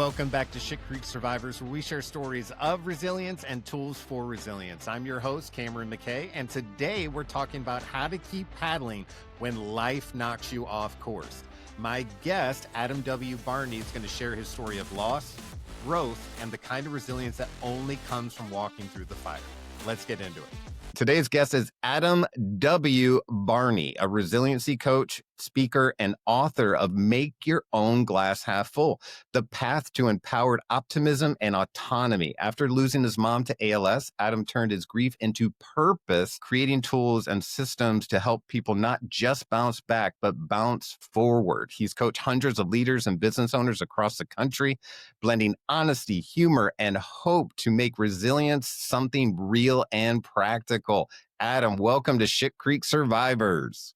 welcome back to Shit Creek Survivors, where we share stories of resilience and tools for resilience. I'm your host, Cameron McKay, and today we're talking about how to keep paddling when life knocks you off course. My guest, Adam W. Barney, is going to share his story of loss, growth, and the kind of resilience that only comes from walking through the fire. Let's get into it. Today's guest is Adam W. Barney, a resiliency coach, speaker, and author of Make Your Own Glass Half Full, the path to empowered optimism and autonomy. After losing his mom to ALS, Adam turned his grief into purpose, creating tools and systems to help people not just bounce back, but bounce forward. He's coached hundreds of leaders and business owners across the country, blending honesty, humor, and hope to make resilience something real and practical. Adam, welcome to Shit Creek Survivors.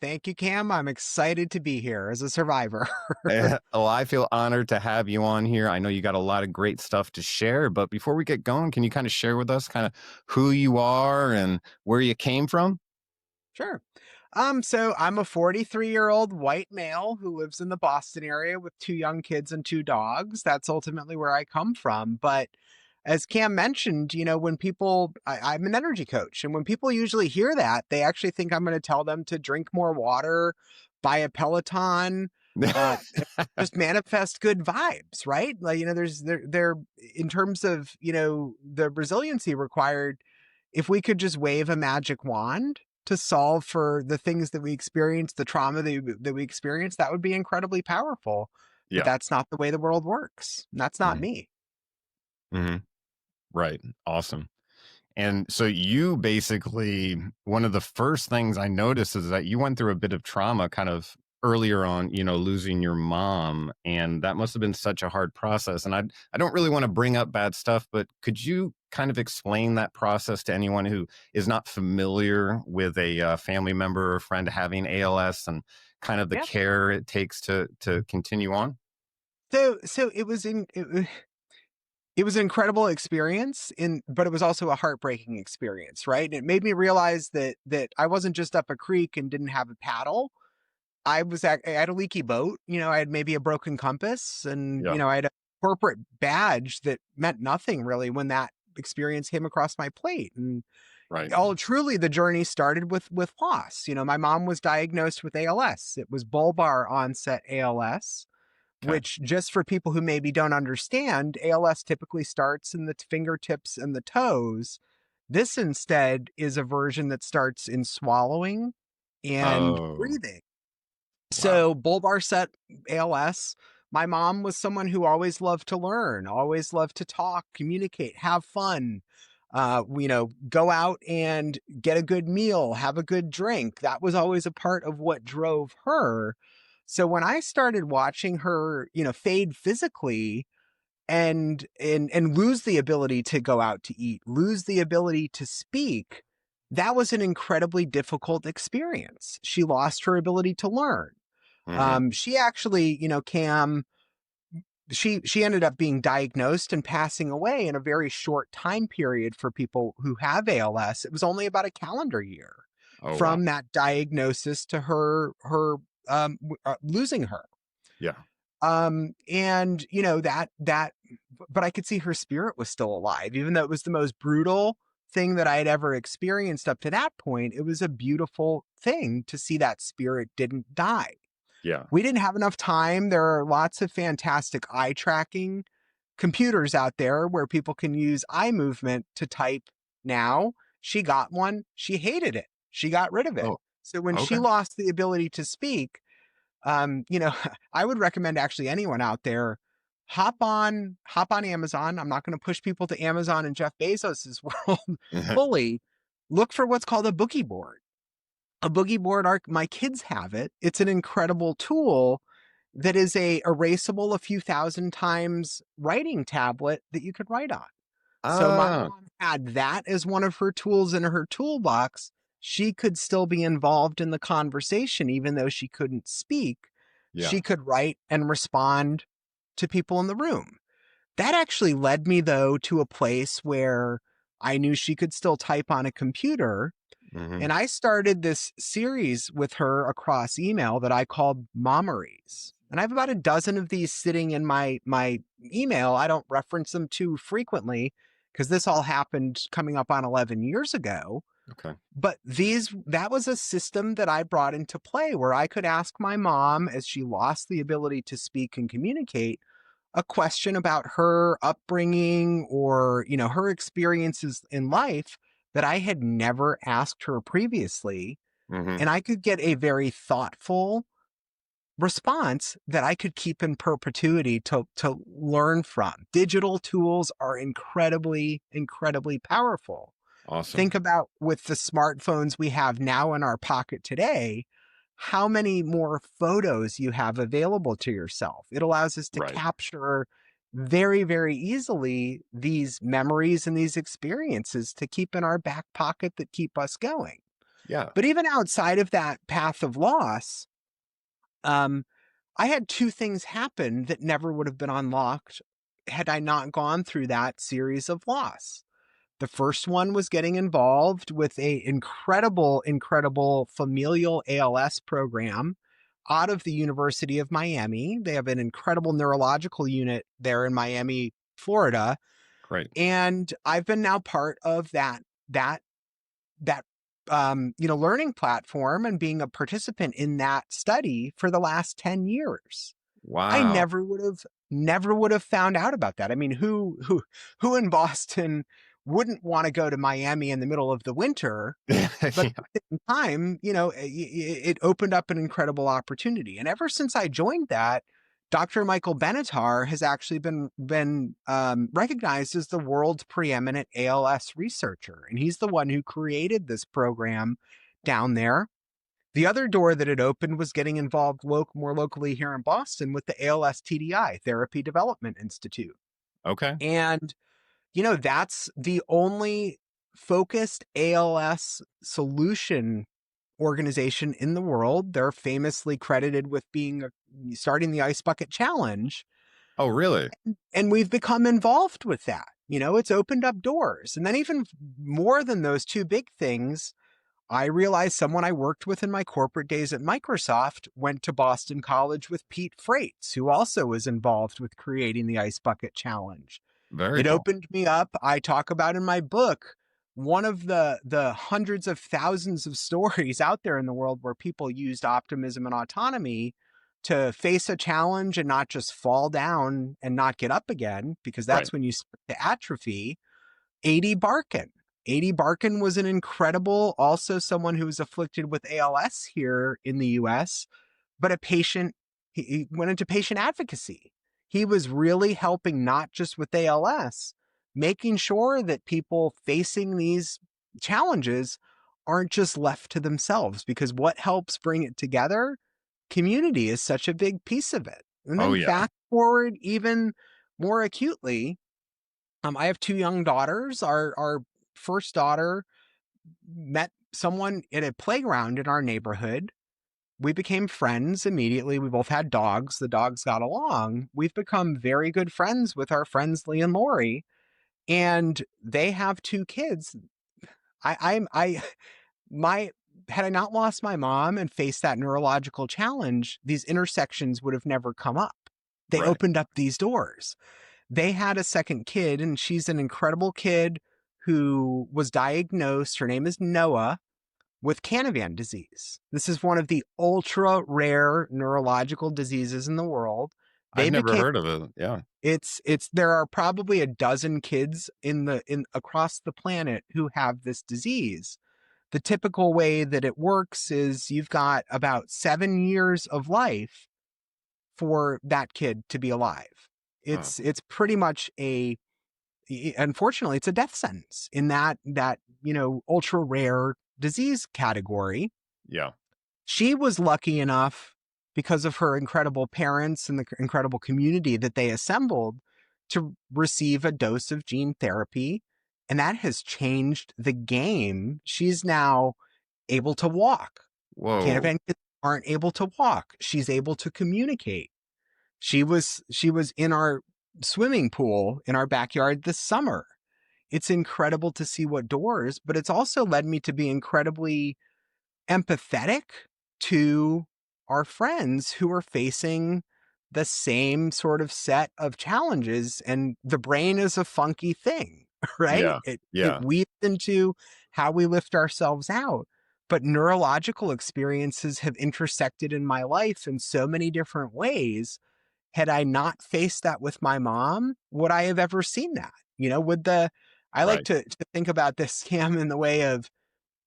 Thank you, Cam. I'm excited to be here as a survivor. Oh, I feel honored to have you on here. I know you got a lot of great stuff to share, but before we get going, can you kind of share with us kind of who you are and where you came from? Sure. So I'm a 43-year-old white male who lives in the Boston area with 2 young kids and 2 dogs. That's ultimately where I come from. But as Cam mentioned, when people, I'm an energy coach, and when people usually hear that, they actually think I'm going to tell them to drink more water, buy a Peloton, just manifest good vibes, right? Like, there in terms of, the resiliency required, if we could just wave a magic wand to solve for the things that we experience, the trauma that we experience, that would be incredibly powerful. Yeah. But that's not the way the world works. That's not me. Mm-hmm. Right. Awesome. And so you basically, one of the first things I noticed is that you went through a bit of trauma kind of earlier on, losing your mom. And that must have been such a hard process. And I don't really want to bring up bad stuff, but could you kind of explain that process to anyone who is not familiar with a family member or friend having ALS and kind of the care it takes to continue on? So it was an incredible experience, but it was also a heartbreaking experience, right? And it made me realize that I wasn't just up a creek and didn't have a paddle. I had a leaky boat. I had maybe a broken compass, and I had a corporate badge that meant nothing really when that experience came across my plate. And Right. truly, the journey started with loss. My mom was diagnosed with ALS. It was bulbar onset ALS. Okay. Which, just for people who maybe don't understand, ALS typically starts in the fingertips and the toes. This instead is a version that starts in swallowing and breathing. Wow. So bulbar set ALS. My mom was someone who always loved to learn, always loved to talk, communicate, have fun. Go out and get a good meal, have a good drink. That was always a part of what drove her. So when I started watching her, fade physically and lose the ability to go out to eat, lose the ability to speak, that was an incredibly difficult experience. She lost her ability to learn. Mm-hmm. She actually, Cam, she ended up being diagnosed and passing away in a very short time period for people who have ALS. It was only about a calendar year from that diagnosis to her losing her. Yeah. And but I could see her spirit was still alive, even though it was the most brutal thing that I had ever experienced up to that point. It was a beautiful thing to see that spirit didn't die. Yeah. We didn't have enough time. There are lots of fantastic eye tracking computers out there where people can use eye movement to type now. She got one. She hated it. She got rid of it. So when she lost the ability to speak, I would recommend actually anyone out there, hop on Amazon. I'm not going to push people to Amazon and Jeff Bezos's world fully. Look for what's called a boogie board. A boogie board, my kids have it. It's an incredible tool that is a erasable a few thousand times writing tablet that you could write on. So my mom had that as one of her tools in her toolbox. She could still be involved in the conversation, even though she couldn't speak. Yeah. She could write and respond to people in the room. That actually led me, though, to a place where I knew she could still type on a computer. Mm-hmm. And I started this series with her across email that I called Mommeries. And I have about a dozen of these sitting in my email. I don't reference them too frequently because this all happened coming up on 11 years ago. Okay. But that was a system that I brought into play where I could ask my mom, as she lost the ability to speak and communicate, a question about her upbringing or, her experiences in life that I had never asked her previously. Hmm. And I could get a very thoughtful response that I could keep in perpetuity to learn from. Digital tools are incredibly, incredibly powerful. Awesome. Think about with the smartphones we have now in our pocket today, how many more photos you have available to yourself. It allows us to Right. capture very, very easily these memories and these experiences to keep in our back pocket that keep us going. Yeah. But even outside of that path of loss, um, I had two things happen that never would have been unlocked had I not gone through that series of loss. The first one was getting involved with a incredible, incredible familial ALS program out of the University of Miami. They have an incredible neurological unit there in Miami, Florida. Great. And I've been now part of that that learning platform and being a participant in that study for the last 10 years. I Wow. never would have found out about that. I mean, who in Boston wouldn't want to go to Miami in the middle of the winter? But Yeah. at the same time, it opened up an incredible opportunity. And ever since I joined that, Dr. Michael Benatar has actually been recognized as the world's preeminent ALS researcher, and he's the one who created this program down there. The other door that it opened was getting involved more locally here in Boston with the ALS TDI, Therapy Development Institute. Okay. And, that's the only focused ALS solution organization in the world. They're famously credited with starting the Ice Bucket Challenge. Oh, really? And we've become involved with that. It's opened up doors. And then even more than those two big things, I realized someone I worked with in my corporate days at Microsoft went to Boston College with Pete Freites, who also was involved with creating the Ice Bucket Challenge. Very It cool. opened me up. I talk about in my book one of the hundreds of thousands of stories out there in the world where people used optimism and autonomy to face a challenge and not just fall down and not get up again, because Right. that's when you start to atrophy. 80 Barkin. 80 Barkin was an incredible, also someone who was afflicted with ALS here in the US, but he went into patient advocacy. He was really helping not just with ALS, making sure that people facing these challenges aren't just left to themselves, because what helps bring it together? Community is such a big piece of it. And Oh, then yeah. fast forward even more acutely, I have two young daughters. Our first daughter met someone at a playground in our neighborhood. We became friends immediately. We both had dogs. The dogs got along. We've become very good friends with our friends Lee and Lori, and they have two kids. I my Had I not lost my mom and faced that neurological challenge, these intersections would have never come up. They Right. opened up these doors. They had a second kid, and she's an incredible kid who was diagnosed. Her name is Noah, with Canavan disease. This is one of the ultra rare neurological diseases in the world. I've They never became heard of it. Yeah. There are probably a dozen kids in across the planet who have this disease. The typical way that it works is you've got about 7 years of life for that kid to be alive. Oh, It's pretty much unfortunately, it's a death sentence in that ultra rare disease category. yeah. She was lucky enough, because of her incredible parents and the incredible community that they assembled, to receive a dose of gene therapy. And that has changed the game. She's now able to walk. Whoa. Canavan kids aren't able to walk. She's able to communicate. She was in our swimming pool in our backyard this summer. It's incredible to see what doors, but it's also led me to be incredibly empathetic to our friends who are facing the same sort of set of challenges. And the brain is a funky thing, right? Yeah. It Yeah. weaves into how we lift ourselves out. But neurological experiences have intersected in my life in so many different ways. Had I not faced that with my mom, would I have ever seen that? Would I like Right. to think about this scam in the way of,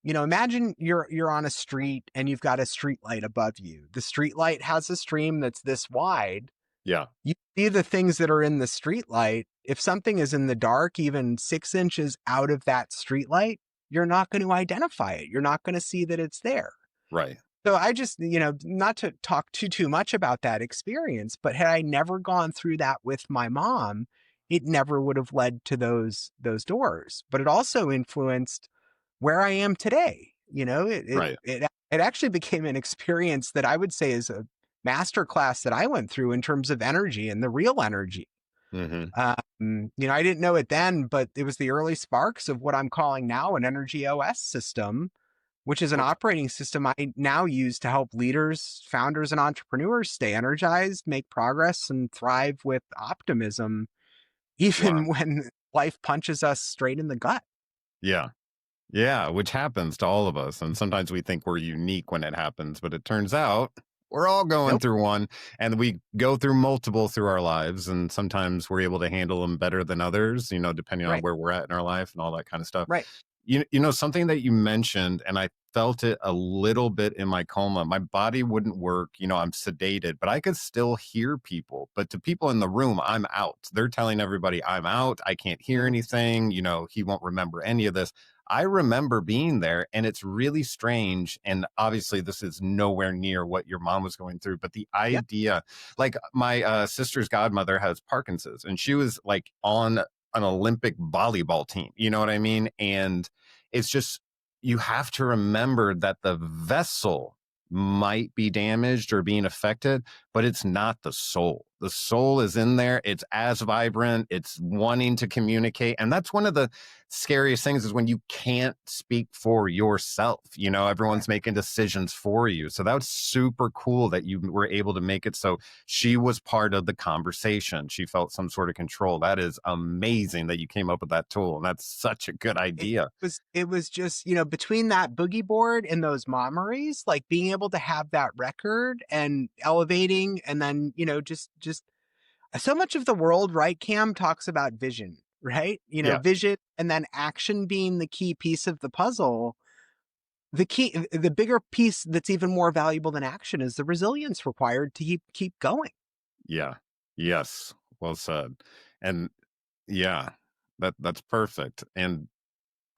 imagine you're on a street and you've got a street light above you. The street light has a stream that's this wide. Yeah. You see the things that are in the street light. If something is in the dark, even 6 inches out of that street light, you're not going to identify it. You're not going to see that it's there. Right. So I just, not to talk too much about that experience, but had I never gone through that with my mom, it never would have led to those doors. But it also influenced where I am today. Right. It actually became an experience that I would say is a master class that I went through in terms of energy and the real energy. Hmm. I didn't know it then, but it was the early sparks of what I'm calling now an energy OS system, which is an operating system I now use to help leaders, founders, and entrepreneurs stay energized, make progress, and thrive with optimism, Wow. even when life punches us straight in the gut. Yeah. Yeah, which happens to all of us. And sometimes we think we're unique when it happens, but it turns out we're all going Nope. through one, and we go through multiple through our lives. And sometimes we're able to handle them better than others, depending on Right. where we're at in our life and all that kind of stuff. Right. Something that you mentioned, and I felt it a little bit in my coma. My body wouldn't work. I'm sedated, but I could still hear people. But to people in the room, I'm out. They're telling everybody I'm out. I can't hear anything. He won't remember any of this. I remember being there, and it's really strange. And obviously, this is nowhere near what your mom was going through. But the Yep. idea, like my sister's godmother has Parkinson's, and she was like on an Olympic volleyball team. You know what I mean? And it's just, you have to remember that the vessel might be damaged or being affected, but it's not the soul. The soul is in there. It's as vibrant. It's wanting to communicate. And that's one of the scariest things is when you can't speak for yourself. Everyone's making decisions for you. So that was super cool that you were able to make it so she was part of the conversation. She felt some sort of control. That is amazing that you came up with that tool. And that's such a good idea. It was just, between that boogie board and those memories, like being able to have that record and elevating, and then, just so much of the world, right, Cam, talks about vision, right? Yeah. Vision and then action being the key piece of the puzzle. The bigger piece that's even more valuable than action is the resilience required to keep going. Yeah. Yes. Well said. And yeah, that's perfect. And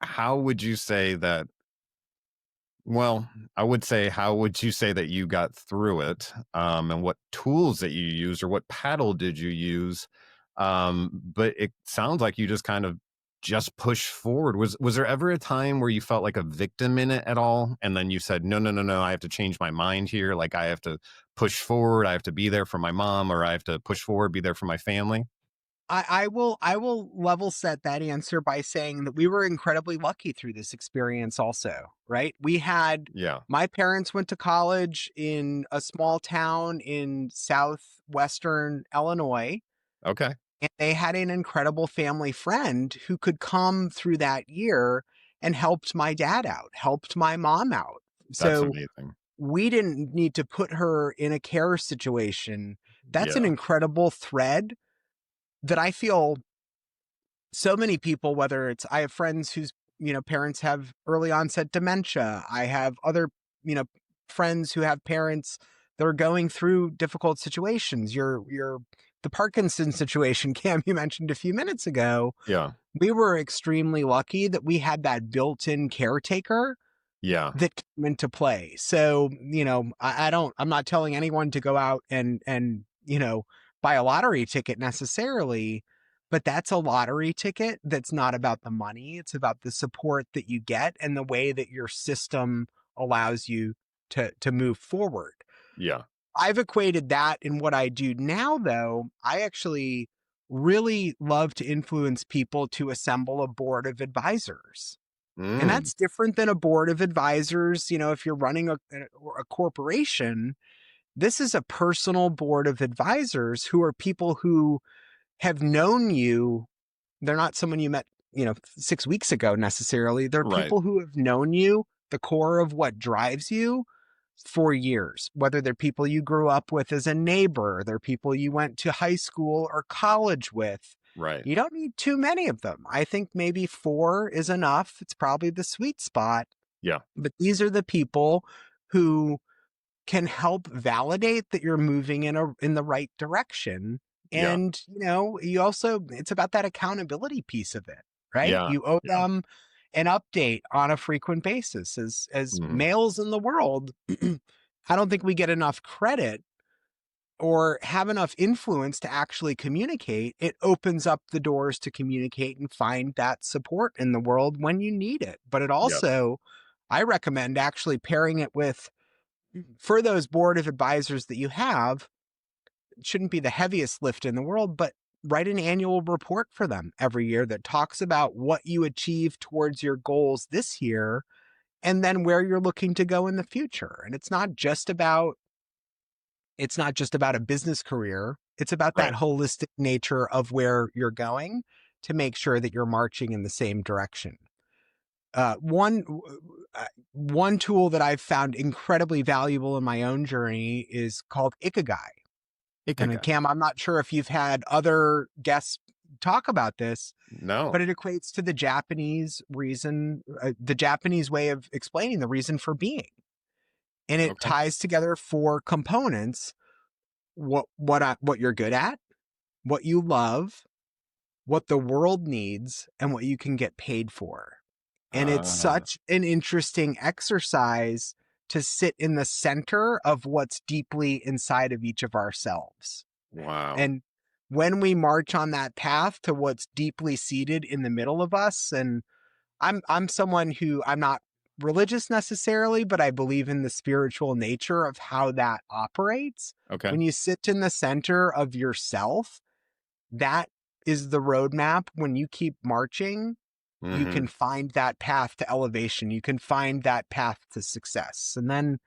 how would you say that? Well, I would say, how would you say that you got through it? And what tools that you used, or what paddle did you use? But it sounds like you just kind of just push forward. Was there ever a time where you felt like a victim in it at all? And then you said, no, no, no, no, I have to change my mind here. Like I have to push forward. I have to be there for my mom, or I have to push forward, be there for my family. I will level set that answer by saying that we were incredibly lucky through this experience also, right? Yeah. My parents went to college in a small town in southwestern Illinois, Okay. and they had an incredible family friend who could come through that year and helped my dad out, helped my mom out. That's So amazing. we didn't need to put her in a care situation. That's an Yeah. incredible thread that I feel so many people, whether it's, I have friends whose, parents have early onset dementia. I have other, you know, friends who have parents that are going through difficult situations. The Parkinson situation, Cam, you mentioned a few minutes ago. Yeah. We were extremely lucky that we had that built-in caretaker Yeah. that came into play. So, I'm not telling anyone to go out and, buy a lottery ticket necessarily, but that's a lottery ticket that's not about the money. It's about the support that you get and the way that your system allows you to move forward. Yeah. I've equated that in what I do now, though. I actually really love to influence people to assemble a board of advisors. And Mm. that's different than a board of advisors. If you're running a corporation, This is a personal board of advisors who are people who have known you. They're not someone you met, 6 weeks ago necessarily. They're Right. people who have known you, the core of what drives you for years, whether they're people you grew up with as a neighbor, they're people you went to high school or college with. Right. You don't need too many of them. I think maybe 4 is enough. It's probably the sweet spot. Yeah. But these are the people who can help validate that you're moving in the right direction. Yeah. And, you also, it's about that accountability piece of it, right? Yeah. You owe Yeah. them an update on a frequent basis. As Mhm. males in the world, I don't think we get enough credit or have enough influence to actually communicate. It opens up the doors to communicate and find that support in the world when you need it. But it Yep. also, I recommend actually pairing it with, for those board of advisors that you have, it shouldn't be the heaviest lift in the world, but write an annual report for them every year that talks about what you achieved towards your goals this year and then where you're looking to go in the future. And it's not just about a business career. It's about that Right. holistic nature of where you're going to make sure that you're marching in the same direction. One tool that I've found incredibly valuable in my own journey is called Ikigai. And Ikigai. Cam, I'm not sure if you've had other guests talk about this, No. but it equates to the Japanese reason, the Japanese way of explaining the reason for being. And it Okay. ties together 4 components: what you're good at, what you love, what the world needs, and what you can get paid for. And it's Ah, such an interesting exercise to sit in the center of what's deeply inside of each of ourselves. wow. And when we march on that path to what's deeply seated in the middle of us, and I'm someone who, I'm not religious necessarily, but I believe in the spiritual nature of how that operates. Okay. When you sit in the center of yourself, that is the roadmap. When you keep marching, you Mhm. can find that path to elevation. You can find that path to success. And then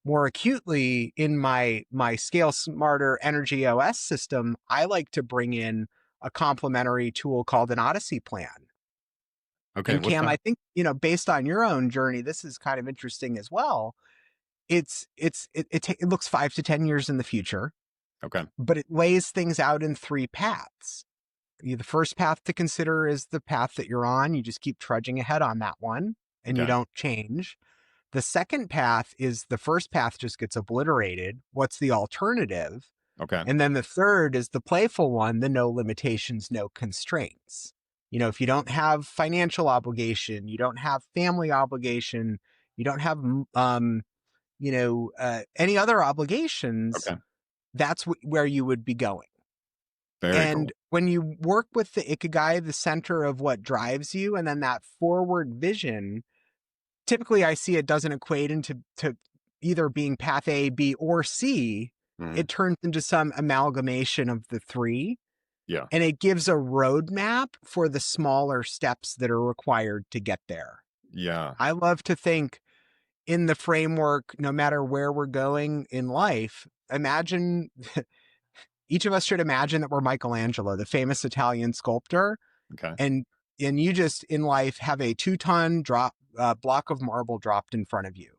more acutely in my Scale Smarter Energy OS system, I like to bring in a complementary tool called an Odyssey plan. Okay, And what's Cam, that? I think, based on your own journey, this is kind of interesting as well. It looks 5 to 10 years in the future, Okay. but it lays things out in 3 paths. The first path to consider is the path that you're on. You just keep trudging ahead on that one and you Okay. don't change. The second path is the first path just gets obliterated. What's the alternative? Okay. And then the third is the playful one, the no limitations, no constraints. If you don't have financial obligation, you don't have family obligation, you don't have, any other obligations, Okay. that's where you would be going. Very And cool. when you work with the Ikigai, the center of what drives you, and then that forward vision, typically I see it doesn't equate into either being path A, B, or C. Mhm. It turns into some amalgamation of the 3, Yeah. and it gives a roadmap for the smaller steps that are required to get there. Yeah. I love to think in the framework, no matter where we're going in life, imagine each of us should imagine that we're Michelangelo, the famous Italian sculptor, Okay. and you just in life have a 2-ton block of marble dropped in front of you.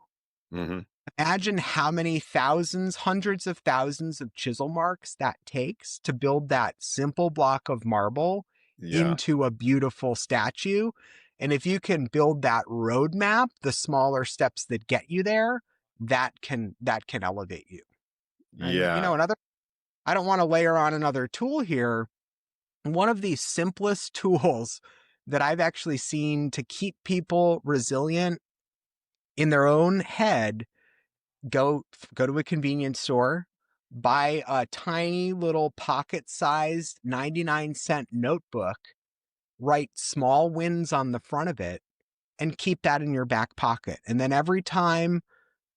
Mhm. Imagine how many thousands, hundreds of thousands of chisel marks that takes to build that simple block of marble Yeah. into a beautiful statue. And if you can build that roadmap, the smaller steps that get you there, that can elevate you. And Yeah. I don't want to layer on another tool here. One of the simplest tools that I've actually seen to keep people resilient in their own head, go to a convenience store, buy a tiny little pocket-sized 99-cent notebook, write small wins on the front of it, and keep that in your back pocket. And then every time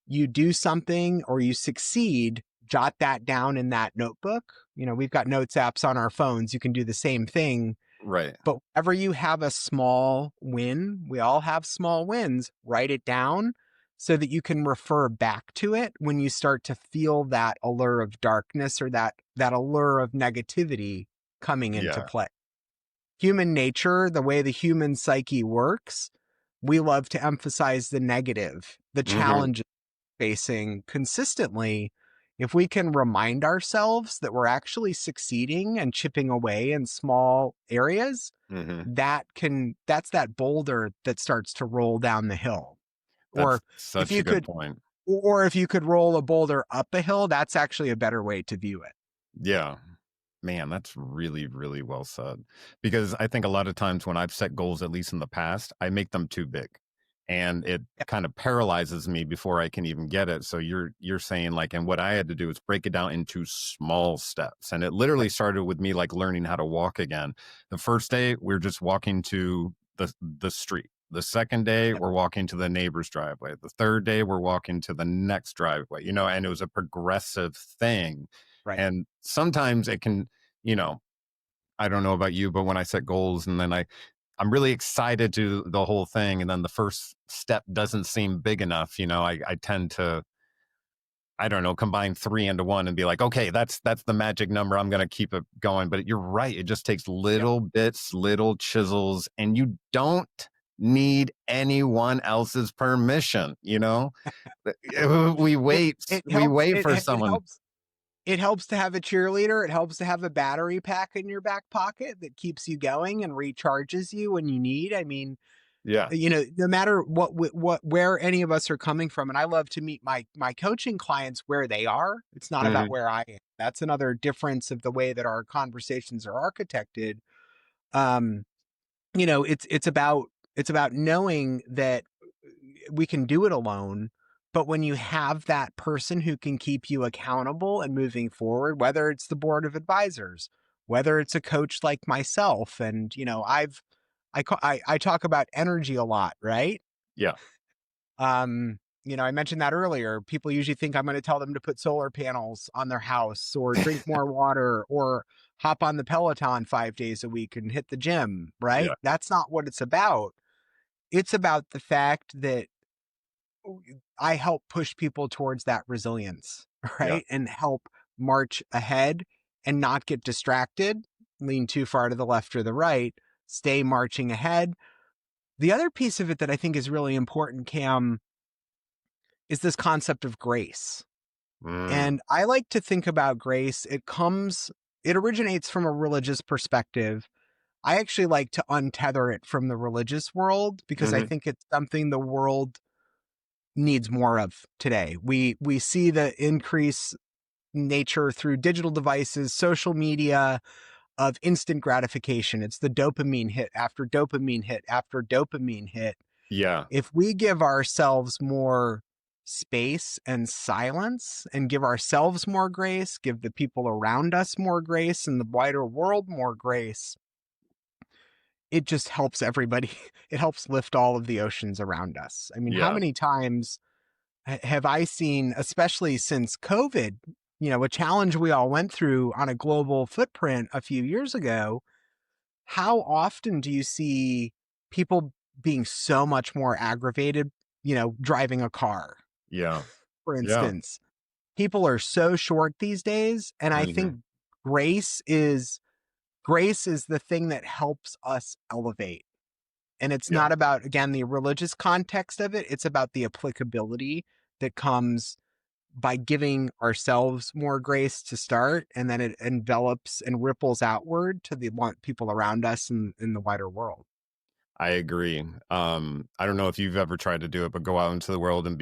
you do something or you succeed, jot that down in that notebook. We've got notes apps on our phones. You can do the same thing. Right. But whenever you have a small win, we all have small wins, write it down. so that you can refer back to it when you start to feel that allure of darkness or that allure of negativity coming into Yeah. play. Human nature, the way the human psyche works, we love to emphasize the negative, the Hmm. challenges facing consistently. If we can remind ourselves that we're actually succeeding and chipping away in small areas, Hmm. that's that boulder that starts to roll down the hill. That's Or if such a you good could point. or if you could roll a boulder up a hill, that's actually a better way to view it. Yeah. Man, that's really, really well said. Because I think a lot of times when I've set goals, at least in the past, I make them too big. And it Yeah, kind of paralyzes me before I can even get it. So you're saying like, and what I had to do is break it down into small steps. And it literally right. started with me like learning how to walk again. The first day we are just walking to the street. The second day Yep, we're walking to the neighbor's driveway. The third day we're walking to the next driveway, and it was a progressive thing. right. And sometimes it can, you know, I don't know about you, but when I set goals and then I'm really excited to the whole thing, and then the first step doesn't seem big enough, I tend to, I don't know, combine three into one and be like, okay, that's the magic number. I'm gonna keep it going. But you're right, it just takes Yep. little bits, little chisels, and you don't need anyone else's permission. We It wait, it we helps wait it for it someone. helps it helps to have a cheerleader. It helps to have a battery pack in your back pocket that keeps you going and recharges you when you need. I mean, Yeah. no matter where any of us are coming from, and I love to meet my coaching clients where they are. It's not about Hmm. where I am. That's another difference of the way that our conversations are architected. Um, it's about knowing that we can do it alone, but when you have that person who can keep you accountable and moving forward, whether it's the board of advisors, whether it's a coach like myself, and I talk about energy a lot, right? Yeah. I mentioned that earlier. People usually think I'm going to tell them to put solar panels on their house or drink more water or hop on the Peloton 5 days a week and hit the gym, Yeah. right? That's not what it's about. It's about the fact that I help push people towards that resilience, Yeah. right? And help march ahead and not get distracted, lean too far to the left or the right, stay marching ahead. The other piece of it that I think is really important, Cam, is this concept of grace. Mm. And I like to think about grace. It originates from a religious perspective. I actually like to untether it from the religious world because I Hmm. think it's something the world needs more of today. We see the increase nature through digital devices, social media, of instant gratification. It's the dopamine hit after dopamine hit after dopamine hit. Yeah. If we give ourselves more space and silence and give ourselves more grace, give the people around us more grace and the wider world more grace, it just helps everybody. It helps lift all of the oceans around us. I mean, how Yeah. many times have I seen, especially since COVID, a challenge we all went through on a global footprint a few years ago? How often do you see people being so much more aggravated, driving a car, Yeah. for Yeah. instance? People are so short these days, and I Hmm. think grace is grace is the thing that helps us elevate. And it's Yeah. not about, again, the religious context of it. It's about the applicability that comes by giving ourselves more grace to start, and then it envelops and ripples outward to the people around us in the wider world. I agree. I don't know if you've ever tried to do it, but go out into the world and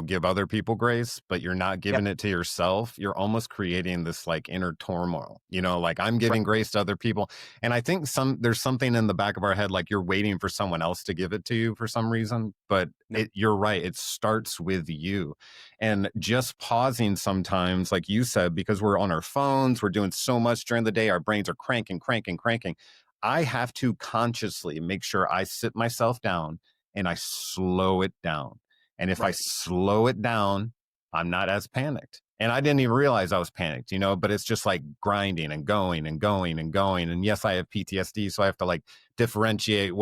give other people grace, but you're not Yep. giving it to yourself. You're almost creating this like inner turmoil, like I'm Right. giving grace to other people. And I think there's something in the back of our head, like you're waiting for someone else to give it to you for some reason. But No. you're right. It starts with you. And just pausing sometimes, like you said, because we're on our phones, we're doing so much during the day, our brains are cranking, cranking, cranking. I have to consciously make sure I sit myself down and I slow it down. And if I Right. slow it down, I'm not as panicked. And I didn't even realize I was panicked, but it's just like grinding and going and going and going. And yes, I have PTSD. So I have to like differentiate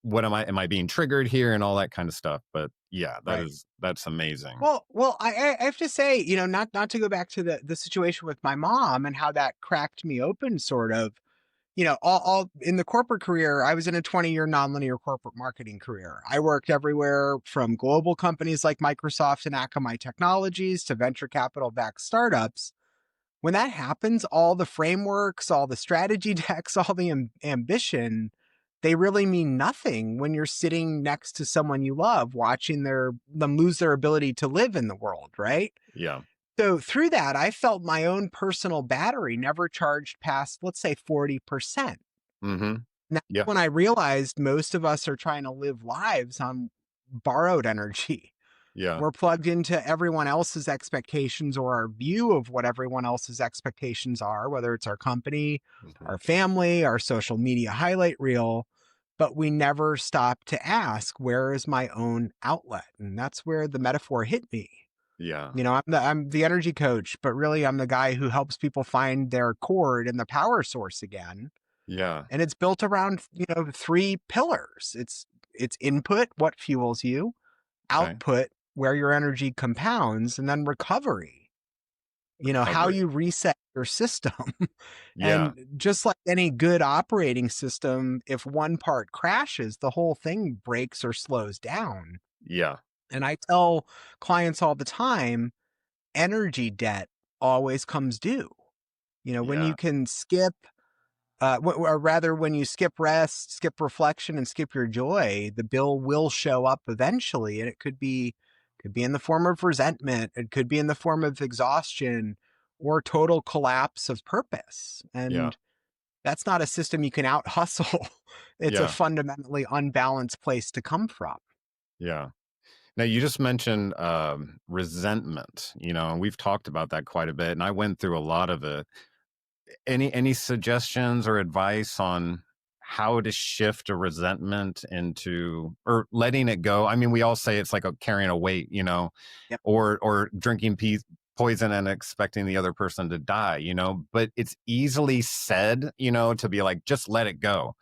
what am I being triggered here and all that kind of stuff. But yeah, Right. that's amazing. Well, I have to say, not to go back to the situation with my mom and how that cracked me open, sort of. All in the corporate career, I was in a 20-year nonlinear corporate marketing career. I worked everywhere from global companies like Microsoft and Akamai Technologies to venture capital backed startups. When that happens, all the frameworks, all the strategy decks, all the ambition, they really mean nothing when you're sitting next to someone you love, watching them lose their ability to live in the world, right? Yeah. So through that, I felt my own personal battery never charged past, let's say, 40%. Mm-hmm. Now, Yeah. when I realized most of us are trying to live lives on borrowed energy, Yeah. we're plugged into everyone else's expectations or our view of what everyone else's expectations are, whether it's our company, Mm-hmm. our family, our social media highlight reel. But we never stop to ask, where is my own outlet? And that's where the metaphor hit me. Yeah. I'm the energy coach, but really I'm the guy who helps people find their cord and the power source again. Yeah. And it's built around, three pillars. It's input, what fuels you, Okay. output, where your energy compounds, and then recovery, how Recovery. you reset your system. Yeah. And just like any good operating system, if one part crashes, the whole thing breaks or slows down. Yeah. And I tell clients all the time, energy debt always comes due. When you Yeah. can skip, or rather, when you skip rest, skip reflection, and skip your joy, the bill will show up eventually, and it could be in the form of resentment, it could be in the form of exhaustion, or total collapse of purpose. Yeah. And that's not a system you can out hustle. It's a Yeah. fundamentally unbalanced place to come from. Yeah. Now you just mentioned resentment, and we've talked about that quite a bit, and I went through a lot of it. Any suggestions or advice on how to shift a resentment into or letting it go? I mean, we all say it's like carrying a weight, Yep. or drinking poison and expecting the other person to die, but it's easily said, to be like, just let it go.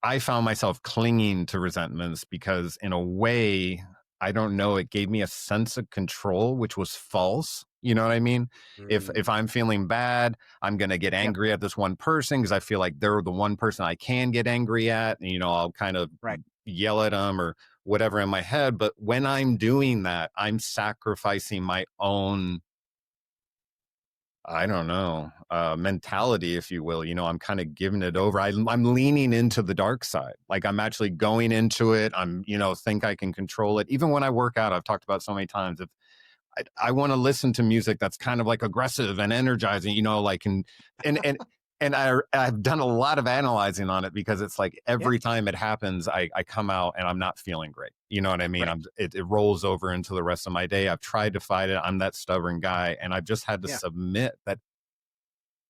I found myself clinging to resentments because, in a way, I don't know, it gave me a sense of control, which was false. You know what I mean? If Mm. I'm feeling bad, I'm gonna get Yep. angry at this one person because I feel like they're the one person I can get angry at, and I'll kind of Right. yell at them or whatever in my head. But when I'm doing that, I'm sacrificing my own, I don't know, mentality, if you will. I'm kind of giving it Yep. over. I'm leaning into the dark side. Like I'm actually going into it. Think I can control it. Even when I work out, I've talked about so many times. If I want to listen to music that's kind of like aggressive and energizing, like and I've done a lot of analyzing on it because it's like Yeah. every time it happens, I come out and I'm not feeling great. You know what I mean? Right. It rolls over into the rest of my day. I've tried to fight it. I'm that stubborn guy, and I've just had to Yeah. submit that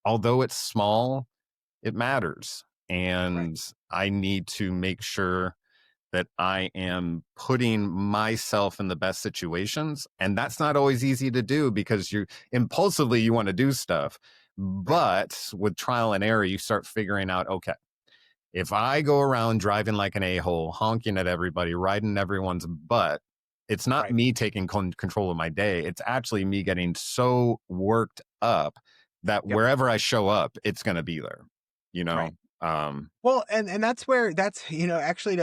although it's small, it matters, Right. and I need to make sure that I am putting myself in the best situations. And that's not always easy to do because you want to do stuff. Right. But with trial and error, you start figuring out, okay, if I go around driving like an a-hole, honking at everybody, riding everyone's butt, it's not Right. me taking control of my day. It's actually me getting so worked up that Yep. wherever I show up, it's going to be there, you know? Right. Um, Well, and that's actually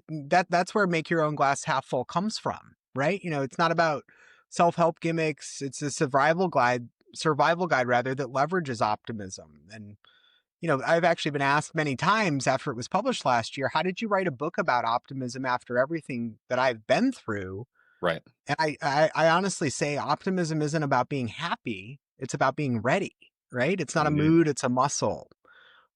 that's where make your own glass half full comes from, right? It's not about self-help gimmicks. It's a survival guide rather, that leverages optimism. And I've actually been asked many times after it was published last year, how did you write a book about optimism after everything that I've been through? right. And I honestly say optimism isn't about being happy, it's about being ready, right? It's not a Indeed. mood, it's a muscle.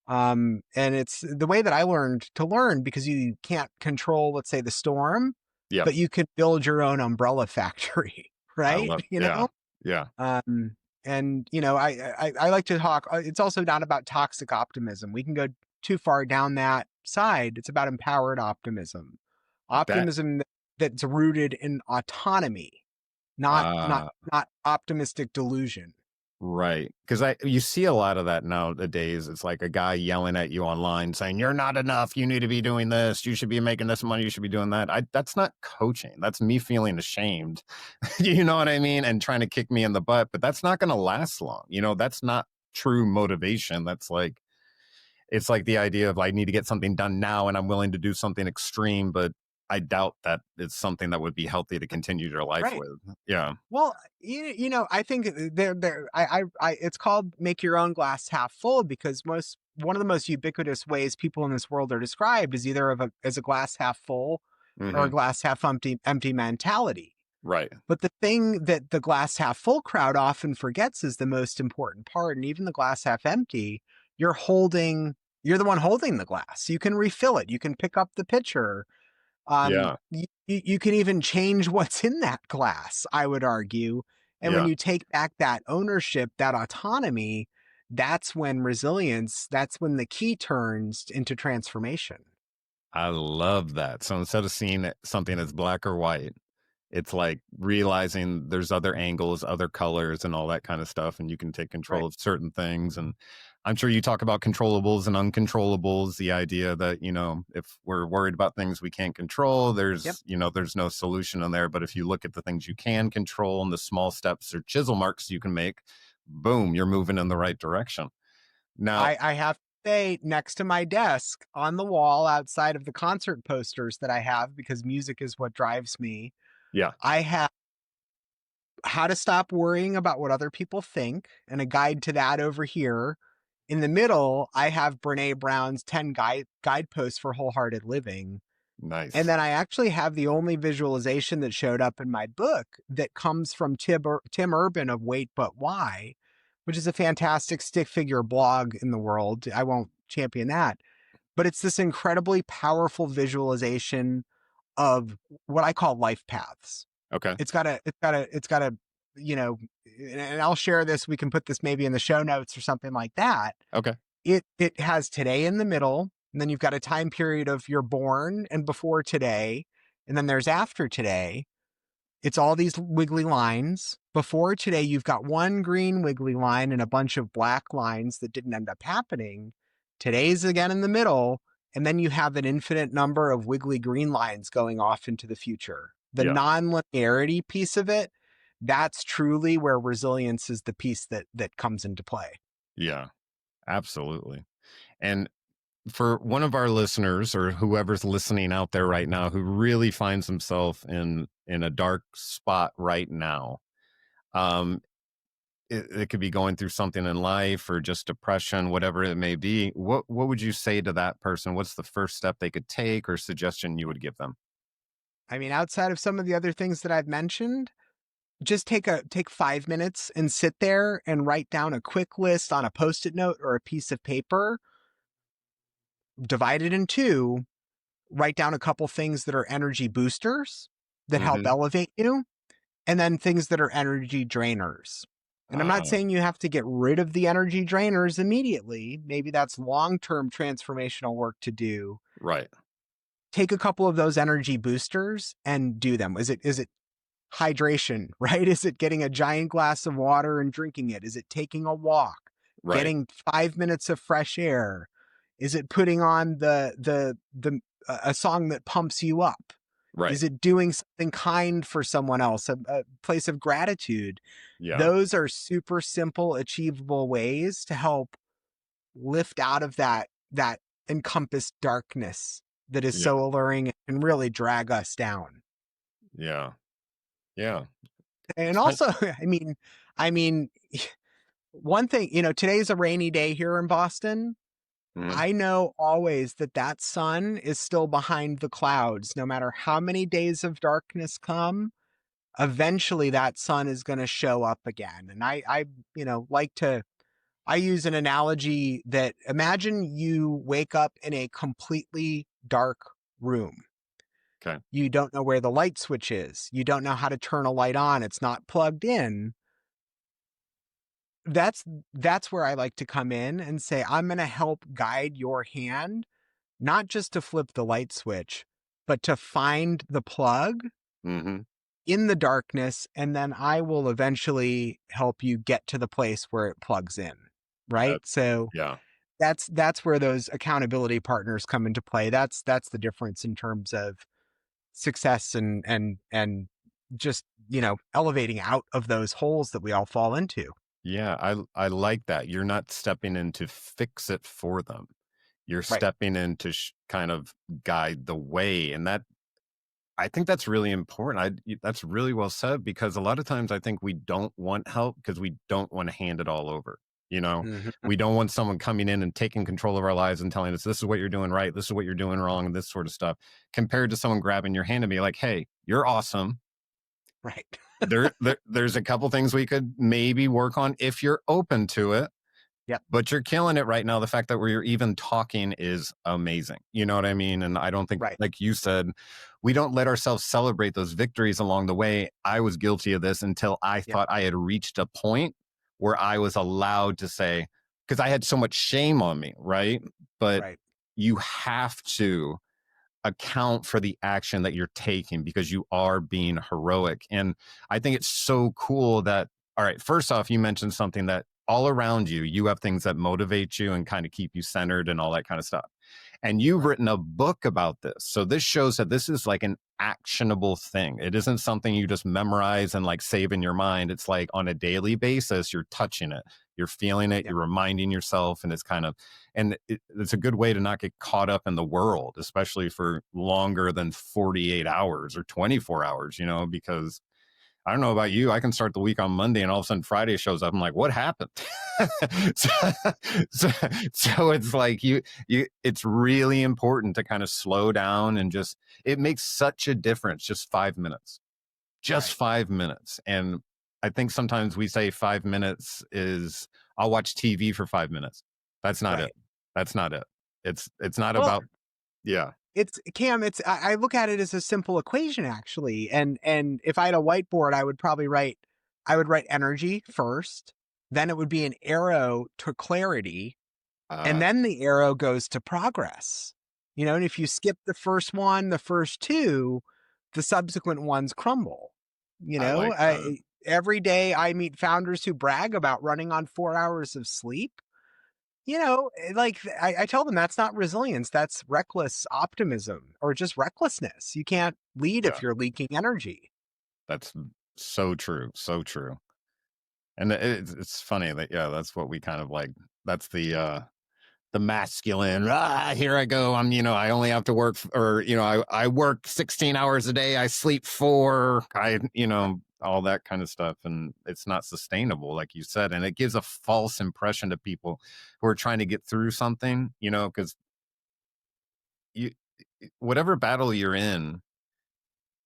And it's the way that I learned to learn, because you can't control, let's say, the storm, Yep. but you can build your own umbrella factory, I right? love, yeah. Yeah. Um, and I like to talk. It's also not about toxic optimism. We can go too far down that side. It's about empowered optimism, That, optimism that's rooted in autonomy, not not uh, not optimistic delusion. Right. Because you see a lot of that nowadays. It's like a guy yelling at you online saying, "You're not enough. You need to be doing this. You should be making this money. You should be doing that." That's not coaching. That's me feeling ashamed. You know what I mean? And trying to kick me in the butt. But that's not going to last long. That's not true motivation. It's like the idea of I need to get something done now and I'm willing to do something extreme, but I doubt that it's something that would be healthy to continue your life Right. with. Yeah. Well, I think it's called make your own glass half full because one of the most ubiquitous ways people in this world are described is either as a glass half full or a Hmm. glass half empty mentality. Right. But the thing that the glass half full crowd often forgets is the most important part. And even the glass half empty, you're the one holding the glass. You can refill it. You can pick up the pitcher. Yeah. You can even change what's in that glass, I would argue. And when Yeah. you take back that ownership, that autonomy, that's when the key turns into transformation. I love that. So instead of seeing something as black or white, it's like realizing there's other angles, other colors, and all that kind of stuff, and you can take control Right. of certain things. And I'm sure you talk about controllables and uncontrollables, the idea that, if we're worried about things we can't control, Yep. there's no solution in there. But if you look at the things you can control and the small steps or chisel marks you can make, boom, you're moving in the right direction. Now, I have to say, next to my desk on the wall outside of the concert posters that I have, because music is what drives me, yeah, I have How to Stop Worrying About What Other People Think and a guide to that over here. In the middle, I have Brene Brown's 10 guideposts for wholehearted living. And nice. then I actually have the only visualization that showed up in my book that comes from Tim Urban of Wait But Why, which is a fantastic stick figure blog in the world. I won't champion that, but it's this incredibly powerful visualization of what I call life paths. Okay. It's got a, you know, and I'll share this. We can put this maybe in the show notes or something like that. Okay. It has today in the middle, and then you've got a time period of you're born and before today, and then there's after today. It's all these wiggly lines. Before today, you've got one green wiggly line and a bunch of black lines that didn't end up happening. Today's again in the middle, and then you have an infinite number of wiggly green lines going off into the future. The Yeah. non-linearity piece of it, that's truly where resilience is the piece that comes into play. Yeah. Absolutely. And for one of our listeners or whoever's listening out there right now who really finds himself in a dark spot right now, um it could be going through something in life or just depression, whatever it may be. What would you say to that person? What's the first step they could take or suggestion you would give them? I mean, outside of some of the other things that I've mentioned, just take 5 minutes and sit there and write down a quick list on a Post-it note or a piece of paper, divide it in two, write down a couple things that are energy boosters that help Hmm. elevate you, and then things that are energy drainers. And I'm not uh, saying you have to get rid of the energy drainers immediately. Maybe that's long-term transformational work to do. right. Take a couple of those energy boosters and do them. Is it hydration, right? Is it getting a giant glass of water and drinking it? Is it taking a walk? Right. Getting 5 minutes of fresh air? Is it putting on the a song that pumps you up? Right. Is it doing something kind for someone else, a place of gratitude? Yeah. Those are super simple, achievable ways to help lift out of that encompassed darkness that is Yeah. so alluring and really drag us down. Yeah. Yeah. And So- also, I mean, one thing, today's a rainy day here in Boston. Mhm. I know always that sun is still behind the clouds. No matter how many days of darkness come, eventually that sun is going to show up again. And I use an analogy that imagine you wake up in a completely dark room. Okay. You don't know where the light switch is. You don't know how to turn a light on. It's not plugged in. That's where I like to come in and say, I'm going to help guide your hand, not just to flip the light switch, but to find the plug Hmm. in the darkness, and then I will eventually help you get to the place where it plugs in. Right. That, So yeah. that's where those accountability partners come into play. That's the difference in terms of success and just, elevating out of those holes that we all fall into. Yeah, I like that. You're not stepping in to fix it for them. You're Right. stepping in to kind of guide the way, and that I think that's really important. That's really well said because a lot of times I think we don't want help because we don't want to hand it all over. You know, Mhm. we don't want someone coming in and taking control of our lives and telling us this is what you're doing right, this is what you're doing wrong, and this sort of stuff. Compared to someone grabbing your hand and be like, "Hey, you're awesome. Right. There's a couple things we could maybe work on if you're open to it, Yep. but you're killing it right now. The fact that we're even talking is amazing. You know what I mean? And I don't think, Right. like you said, we don't let ourselves celebrate those victories along the way. I was guilty of this until I Yep. thought I had reached a point where I was allowed to say, because I had so much shame on me, right? But Right. you have to account for the action that you're taking because you are being heroic. And I think it's so cool that, all right, first off, you mentioned something that all around you, you have things that motivate you and kind of keep you centered and all that kind of stuff. And you've Right. written a book about this. So this shows that this is like an actionable thing. It isn't something you just memorize and like save in your mind. It's like on a daily basis, you're touching it, you're feeling it, Yep. you're reminding yourself. And it's kind of, and it's a good way to not get caught up in the world, especially for longer than 48 hours or 24 hours, because I don't know about you. I can start the week on Monday and all of a sudden Friday shows up. I'm like, what happened? so, so, so it's like it's really important to kind of slow down and just, it makes such a difference. Just 5 minutes, just Right. 5 minutes. And I think sometimes we say 5 minutes is, I'll watch TV for 5 minutes. That's not it. Right. That's not it. It's not Well, about, yeah. it's Cam, I look at it as a simple equation actually. And if I had a whiteboard, I would write energy first, then it would be an arrow to clarity, and Uh, then the arrow goes to progress. And if you skip the first one, the first two, the subsequent ones crumble. I like that. Every day I meet founders who brag about running on 4 hours of sleep. I tell them that's not resilience, that's reckless optimism or just recklessness. You can't lead Yeah. if you're leaking energy. That's so true. So true. And it's funny that, yeah, that's what we kind of like. That's the masculine, here I go. I only have to work, or, I work 16 hours a day. I sleep 4, all that kind of stuff. And it's not sustainable, like you said. And it gives a false impression to people who are trying to get through something, because you, whatever battle you're in,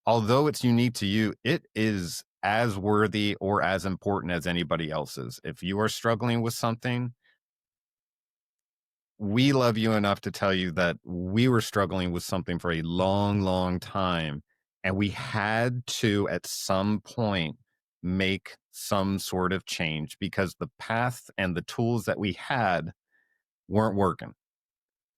although it's unique to you, it is as worthy or as important as anybody else's. If you are struggling with something, we love you enough to tell you that we were struggling with something for a long, long time. And we had to, at some point, make some sort of change because the path and the tools that we had weren't working. Right.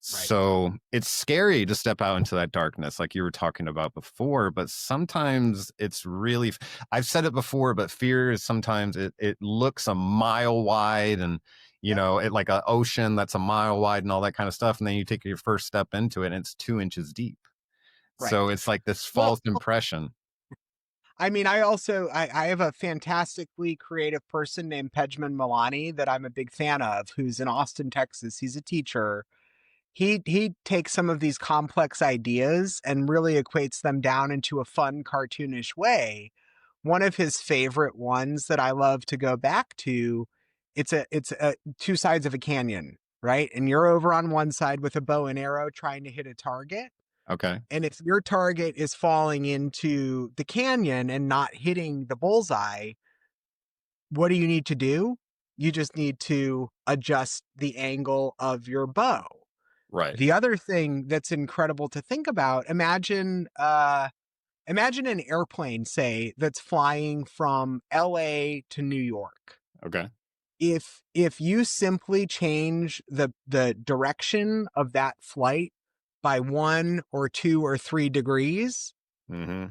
So it's scary to step out into that darkness, like you were talking about before. But sometimes it's really, I've said it before, but fear is sometimes it looks a mile wide and, Yep. it like an ocean that's a mile wide and all that kind of stuff. And then you take your first step into it and it's 2 inches deep. Right. So it's like this Well, false impression. I mean, I have a fantastically creative person named Pejman Milani that I'm a big fan of, who's in Austin, Texas. He's a teacher. He takes some of these complex ideas and really equates them down into a fun, cartoonish way. One of his favorite ones that I love to go back to, it's a two sides of a canyon, right? And you're over on one side with a bow and arrow trying to hit a target. Okay. And if your target is falling into the canyon and not hitting the bullseye, what do you need to do? You just need to adjust the angle of your bow. Right. The other thing that's incredible to think about, imagine an airplane, say, that's flying from LA to New York. Okay. If you simply change the direction of that flight by 1 or 2 or 3 degrees, Mm-hmm.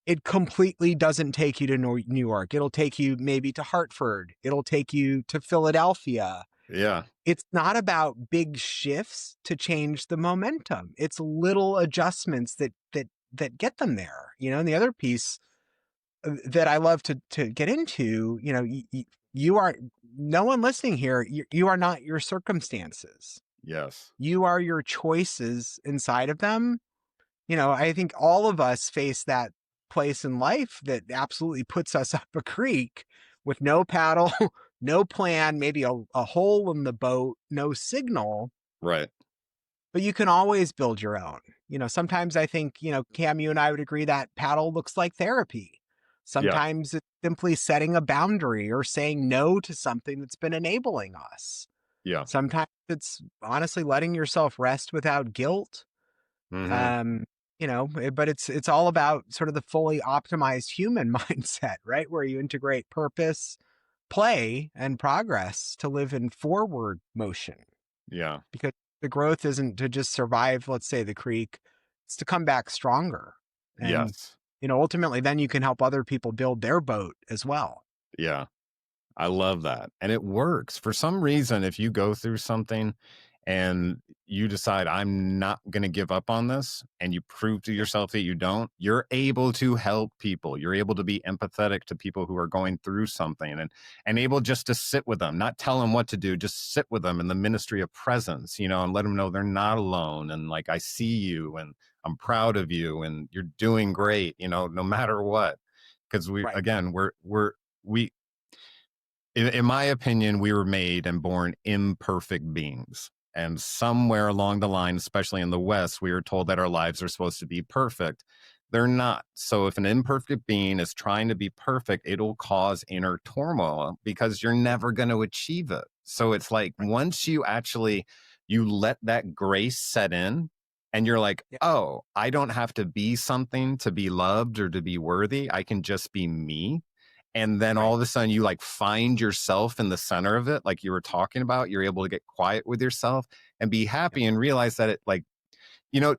it completely doesn't take you to New York. It'll take you maybe to Hartford. It'll take you to Philadelphia. Yeah. It's not about big shifts to change the momentum. It's little adjustments that get them there. And the other piece that I love to get into, you are no one listening here. You are not your circumstances. Yes. You are your choices inside of them. I think all of us face that place in life that absolutely puts us up a creek with no paddle, no plan, maybe a hole in the boat, no signal, Right. but you can always build your own. Sometimes I think, Cam, you and I would agree that paddle looks like therapy. Yeah. Sometimes it's simply setting a boundary or saying no to something that's been enabling us. Yeah. Sometimes it's honestly letting yourself rest without guilt. Hmm. Um, but it's all about sort of the fully optimized human mindset, right? Where you integrate purpose, play, and progress to live in forward motion. Yeah. Because the growth isn't to just survive, let's say, the creek, it's to come back stronger. And, Yes. ultimately then you can help other people build their boat as well. Yeah. I love that. And it works. For some reason, if you go through something and you decide, I'm not going to give up on this, and you prove to yourself that you don't, you're able to help people. You're able to be empathetic to people who are going through something, and able just to sit with them, not tell them what to do, just sit with them in the ministry of presence, and let them know they're not alone. And like, I see you and I'm proud of you and you're doing great, no matter what. Because Right. we, in my opinion, we were made and born imperfect beings. And somewhere along the line, especially in the West, we were told that our lives are supposed to be perfect. They're not. So if an imperfect being is trying to be perfect, it'll cause inner turmoil because you're never going to achieve it. So it's like Right. once you let that grace set in, and you're like, Yeah. oh, I don't have to be something to be loved or to be worthy. I can just be me. And then all Right. of a sudden you like find yourself in the center of it, like you were talking about. You're able to get quiet with yourself and be Yeah. happy and realize that it, like,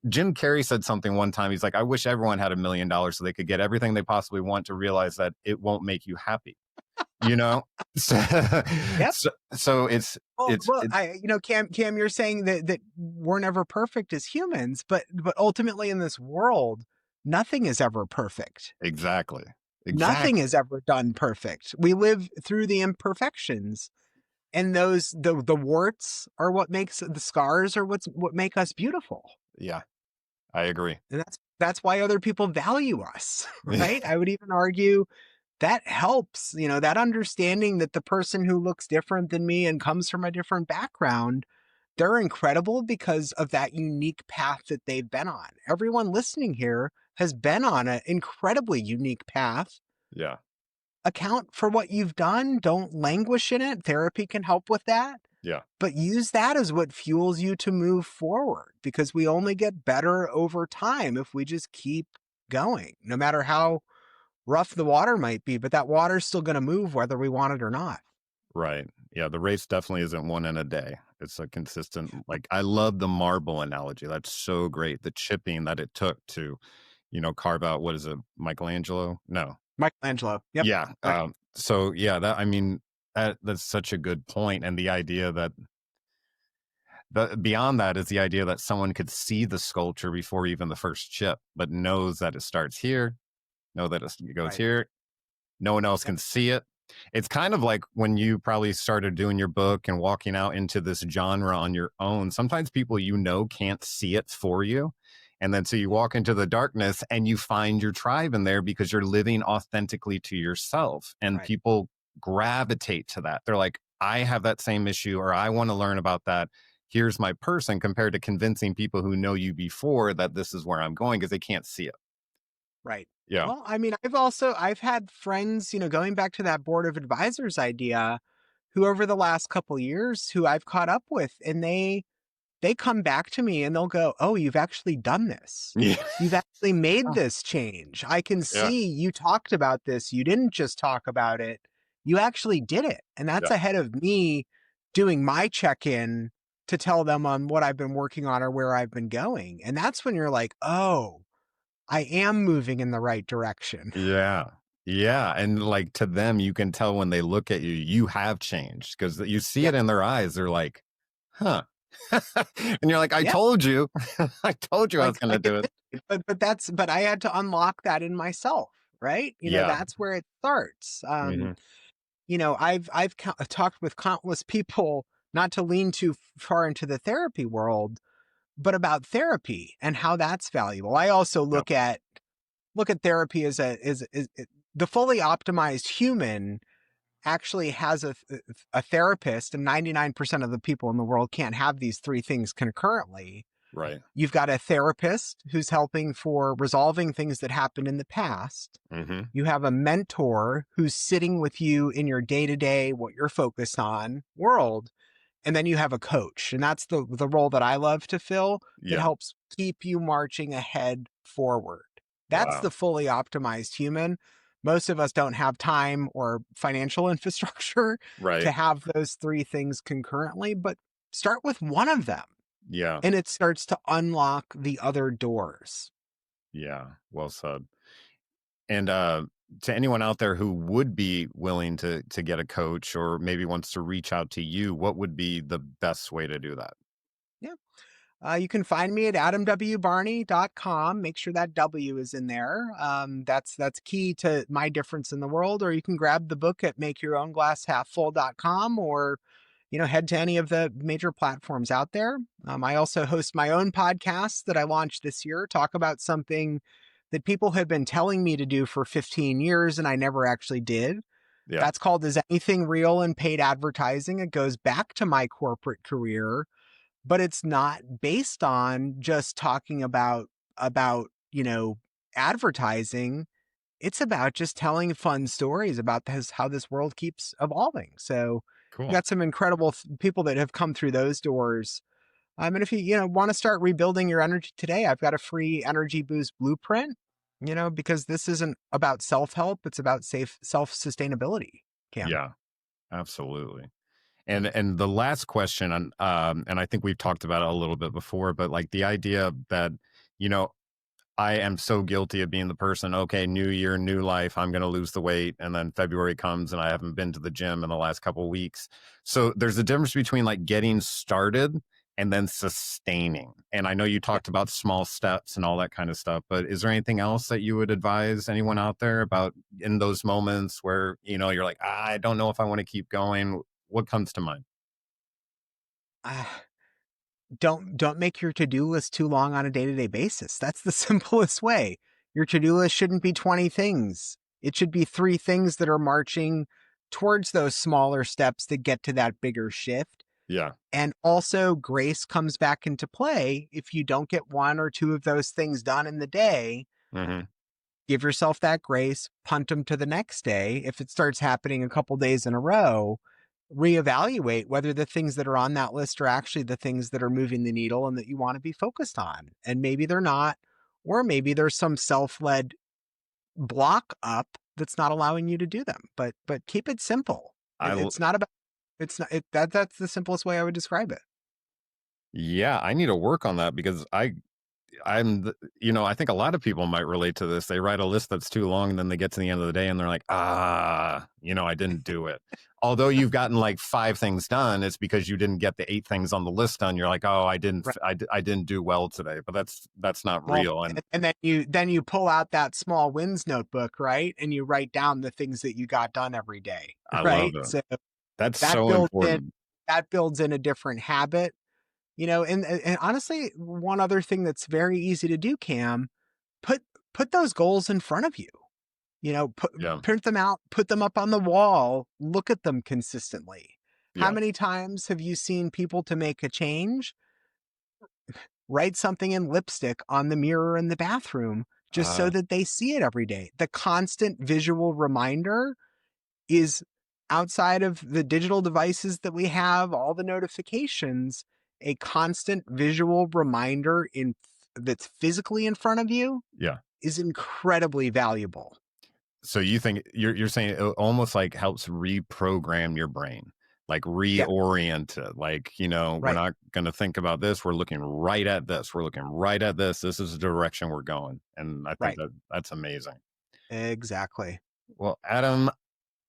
Jim Carrey said something one time. He's like, I wish everyone had $1 million so they could get everything they possibly want, to realize that it won't make you happy. So, Yep. so it's Well, Cam, you're saying that we're never perfect as humans, but ultimately in this world, nothing is ever perfect. exactly. Nothing Exactly. is ever done perfect. We live through the imperfections, and the warts are what makes the scars are what make us beautiful. Yeah, I agree. And that's why other people value us, right? I would even argue that helps, that understanding that the person who looks different than me and comes from a different background, they're incredible because of that unique path that they've been on. Everyone listening here has been on an incredibly unique path. Yeah. Account for what you've done. Don't languish in it. Therapy can help with that. Yeah. But use that as what fuels you to move forward, because we only get better over time if we just keep going, no matter how rough the water might be. But that water's still going to move whether we want it or not. Right. Yeah. The race definitely isn't one in a day. It's a consistent, like, I love the marble analogy. That's so great. The chipping that it took to, carve out, what is it, Michelangelo? No. Michelangelo. Yep. Yeah. So yeah, that's such a good point. And the idea that beyond that is the idea that someone could see the sculpture before even the first chip, but knows that it starts here, know that it goes Right. here. No one else Yep. can see it. It's kind of like when you probably started doing your book and walking out into this genre on your own. Sometimes people can't see it for you. And then so you walk into the darkness and you find your tribe in there because you're living authentically to yourself. And Right. people gravitate to that. They're like, I have that same issue, or I want to learn about that. Here's my person, compared to convincing people who know you before that this is where I'm going, because they can't see it. Right. Yeah. Well, I mean, I've had friends, going back to that board of advisors idea, who over the last couple years who I've caught up with, and they come back to me and they'll go, "Oh, you've actually done this. Yeah. You've actually made this change. I can Yeah. see you talked about this. You didn't just talk about it. You actually did it." And that's Yeah. ahead of me doing my check-in to tell them on what I've been working on or where I've been going. And that's when you're like, "Oh, I am moving in the right direction. Yeah. Yeah. And like to them, you can tell when they look at you, you have changed because you see Yeah. it in their eyes. They're like, huh. And you're like, I Yeah. told you. I told you I was going to Like do it. but I had to unlock that in myself, right? Yeah. That's where it starts. Hmm. I've talked with countless people, not to lean too far into the therapy world, but about therapy and how that's valuable. I also Yep. look at therapy as the fully optimized human actually has a therapist, and 99% of the people in the world can't have these three things concurrently. Right. You've got a therapist who's helping for resolving things that happened in the past. Hmm. You have a mentor who's sitting with you in your day-to-day, what you're focused on world. And then you have a coach. And that's the role that I love to fill, that Yeah. helps keep you marching ahead forward. That's Wow. the fully optimized human. Most of us don't have time or financial infrastructure to Right. have those three things concurrently, but start with one of them Yeah. and it starts to unlock the other doors. Yeah. Well said. And to anyone out there who would be willing to get a coach or maybe wants to reach out to you, what would be the best way to do that? Yeah. You can find me at adamwbarney.com. Make sure that W is in there. That's key to my difference in the world. Or you can grab the book at makeyourown glasshalffull.com, or head to any of the major platforms out there. I also host my own podcast that I launched this year. Talk about something that people have been telling me to do for 15 years and I never actually did. Yeah. That's called Is Anything Real in Paid Advertising? It goes back to my corporate career, but it's not based on just talking about advertising. It's about just telling fun stories about how this world keeps evolving. So we Cool. got some incredible people that have come through those doors. And if you want to start rebuilding your energy today, I've got a free energy boost blueprint, because this isn't about self-help, it's about safe self-sustainability, Cam. Yeah, absolutely. And the last question, and I think we've talked about it a little bit before, but like the idea that, you know, I am so guilty of being the person, okay, new year, new life, I'm going to lose the weight. And then February comes and I haven't been to the gym in the last couple of weeks. So there's a difference between like getting started and then sustaining. And I know you Yeah. talked about small steps and all that kind of stuff, but is there anything else that you would advise anyone out there about in those moments where, you're like, I don't know if I want to keep going? What comes to mind? Ah, don't make your to-do list too long on a day-to-day basis. That's the simplest way. Your to-do list shouldn't be 20 things. It should be 3 things that are marching towards those smaller steps that get to that bigger shift. Yeah. And also, grace comes back into play. If you don't get 1 or 2 of those things done in the day, Hmm. give yourself that grace, punt them to the next day. If it starts happening a couple days in a row, reevaluate whether the things that are on that list are actually the things that are moving the needle and that you want to be focused on. And maybe they're not, or maybe there's some self-led block up that's not allowing you to do them. But keep it simple. I, l- It's not about it's not that's the simplest way I would describe it. yeah, I need to work on that because I think a lot of people might relate to this. They write a list that's too long, and then they get to the end of the day and they're like, I didn't do it. Although you've gotten like 5 things done, it's because you didn't get the 8 things on the list done. You're like, oh, I didn't, Right. I didn't do well today, but that's not Well, real. And and then you pull out that small wins notebook, right? And you write down the things that you got done every day, I love right? it. So That's that so builds in important. that builds in a different habit, and honestly, one other thing that's very easy to do, Cam, put put those goals in front of you. Put Yeah. print them out, put them up on the wall, look at them consistently. How Yeah. many times have you seen people, to make a change, write something in lipstick on the mirror in the bathroom just so Uh, that they see it every day? The constant visual reminder is, outside of the digital devices that we have, all the notifications, a constant visual reminder that's physically in front of you yeah. is incredibly valuable. So you think you're saying it almost like helps reprogram your brain like Yeah. reorient it. Like, we're Right. not going to think about this. We're looking right at this. We're looking right at this. This is the direction we're going. And I think Right. that that's amazing. Exactly. Well, Adam,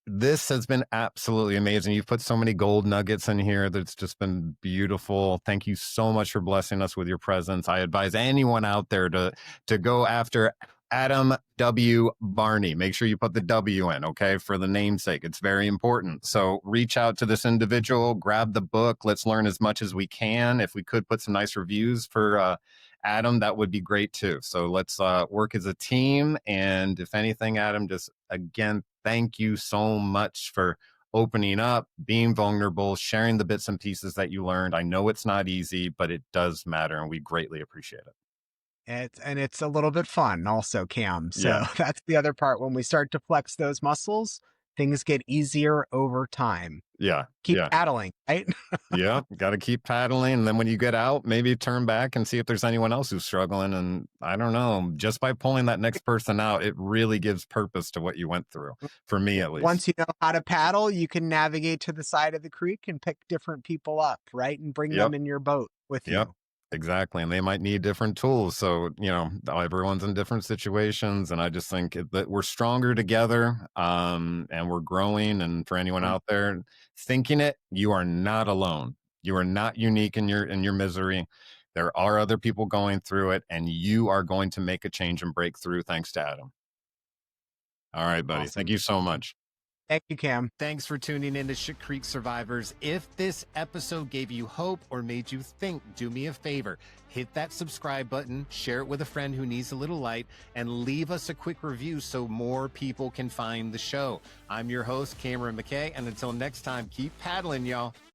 this has been absolutely amazing. You've put so many gold nuggets in here that's just been beautiful. Thank you so much for blessing us with your presence. I advise anyone out there to go after Adam W. Barney. Make sure you put the W in, okay, for the namesake. It's very important. So reach out to this individual, grab the book. Let's learn as much as we can. If we could put some nice reviews for Adam, that would be great too. So let's work as a team. And if anything, Adam, just again, thank you so much for opening up, being vulnerable, sharing the bits and pieces that you learned. I know it's not easy, but it does matter, and we greatly appreciate it. It's a little bit fun also, Cam. Yeah. So that's the other part. When we start to flex those muscles, things get easier over time. Yeah. Keep Yeah. paddling, right? Yeah. Got to keep paddling. And then when you get out, maybe turn back and see if there's anyone else who's struggling. And I don't know, just by pulling that next person out, it really gives purpose to what you went through, for me at least. Once you know how to paddle, you can navigate to the side of the creek and pick different people up, right? And bring them in your boat with you. Exactly. And they might need different tools. So, everyone's in different situations. And I just think that we're stronger together, and we're growing. And for anyone out there thinking it, you are not alone. You are not unique in your misery. There are other people going through it, and you are going to make a change and break through thanks to Adam. All right, buddy. Awesome. Thank you so much. Thank you, Cam. Thanks for tuning in to Shit Creek Survivors. If this episode gave you hope or made you think, do me a favor. Hit that subscribe button, share it with a friend who needs a little light, and leave us a quick review so more people can find the show. I'm your host, Cameron McKay, and until next time, keep paddling, y'all.